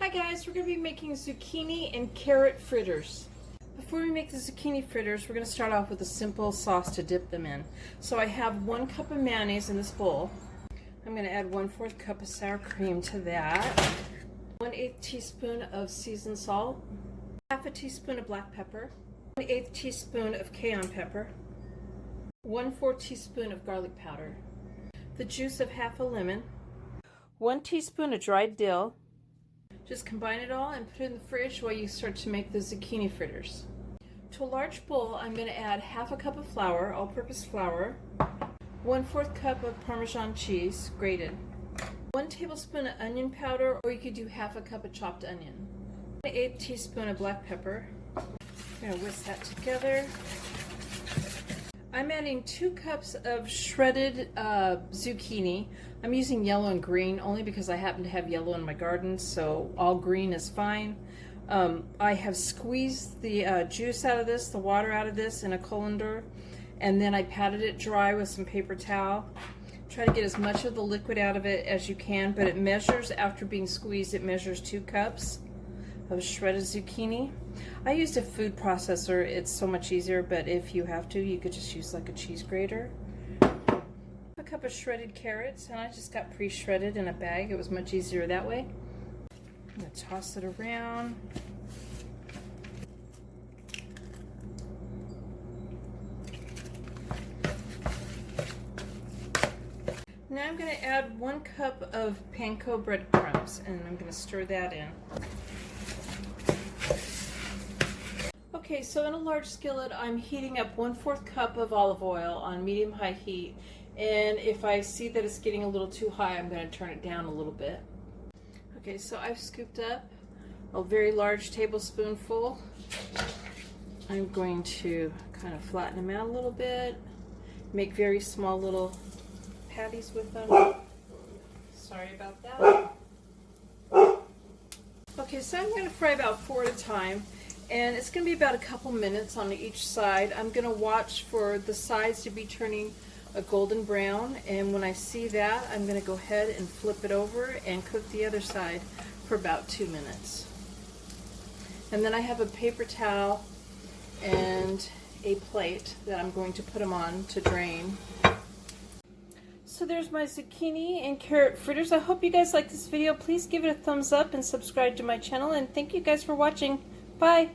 Hi guys, we're going to be making zucchini and carrot fritters. Before we make the zucchini fritters, we're going to start off with a simple sauce to dip them in. So I have 1 cup of mayonnaise in this bowl. I'm going to add 1/4 cup of sour cream to that, 1/8 teaspoon of seasoned salt, 1/2 teaspoon of black pepper, 1/8 teaspoon of cayenne pepper, 1/4 teaspoon of garlic powder, the juice of half a lemon, 1 teaspoon of dried dill. Just combine it all and put it in the fridge while you start to make the zucchini fritters. To a large bowl, I'm going to add 1/2 cup of flour, all-purpose flour, 1/4 cup of Parmesan cheese, grated, 1 tablespoon of onion powder, or you could do 1/2 cup of chopped onion, 1/8 teaspoon of black pepper. I'm going to whisk that together. I'm adding 2 cups of shredded zucchini. I'm using yellow and green only because I happen to have yellow in my garden, so all green is fine. I have squeezed the juice out of this, the water out of this in a colander, and then I patted it dry with some paper towel. Try to get as much of the liquid out of it as you can, but it measures, after being squeezed, it measures 2 cups of shredded zucchini. I used a food processor, it's so much easier, but if you have to, you could just use like a cheese grater. A cup of shredded carrots, and I just got pre-shredded in a bag. It was much easier that way. I'm going to toss it around. Now I'm going to add 1 cup of panko breadcrumbs, and I'm going to stir that in. Okay, so in a large skillet, I'm heating up 1/4 cup of olive oil on medium-high heat, and if I see that it's getting a little too high, I'm going to turn it down a little bit. Okay, so I've scooped up a very large tablespoonful. I'm going to kind of flatten them out a little bit, make very small little patties with them. Sorry about that. Okay, so I'm going to fry about 4 at a time. And it's going to be about a couple minutes on each side. I'm going to watch for the sides to be turning a golden brown, and when I see that, I'm going to go ahead and flip it over and cook the other side for about 2 minutes. And then I have a paper towel and a plate that I'm going to put them on to drain. So there's my zucchini and carrot fritters. I hope you guys like this video. Please give it a thumbs up and subscribe to my channel, and thank you guys for watching. Bye!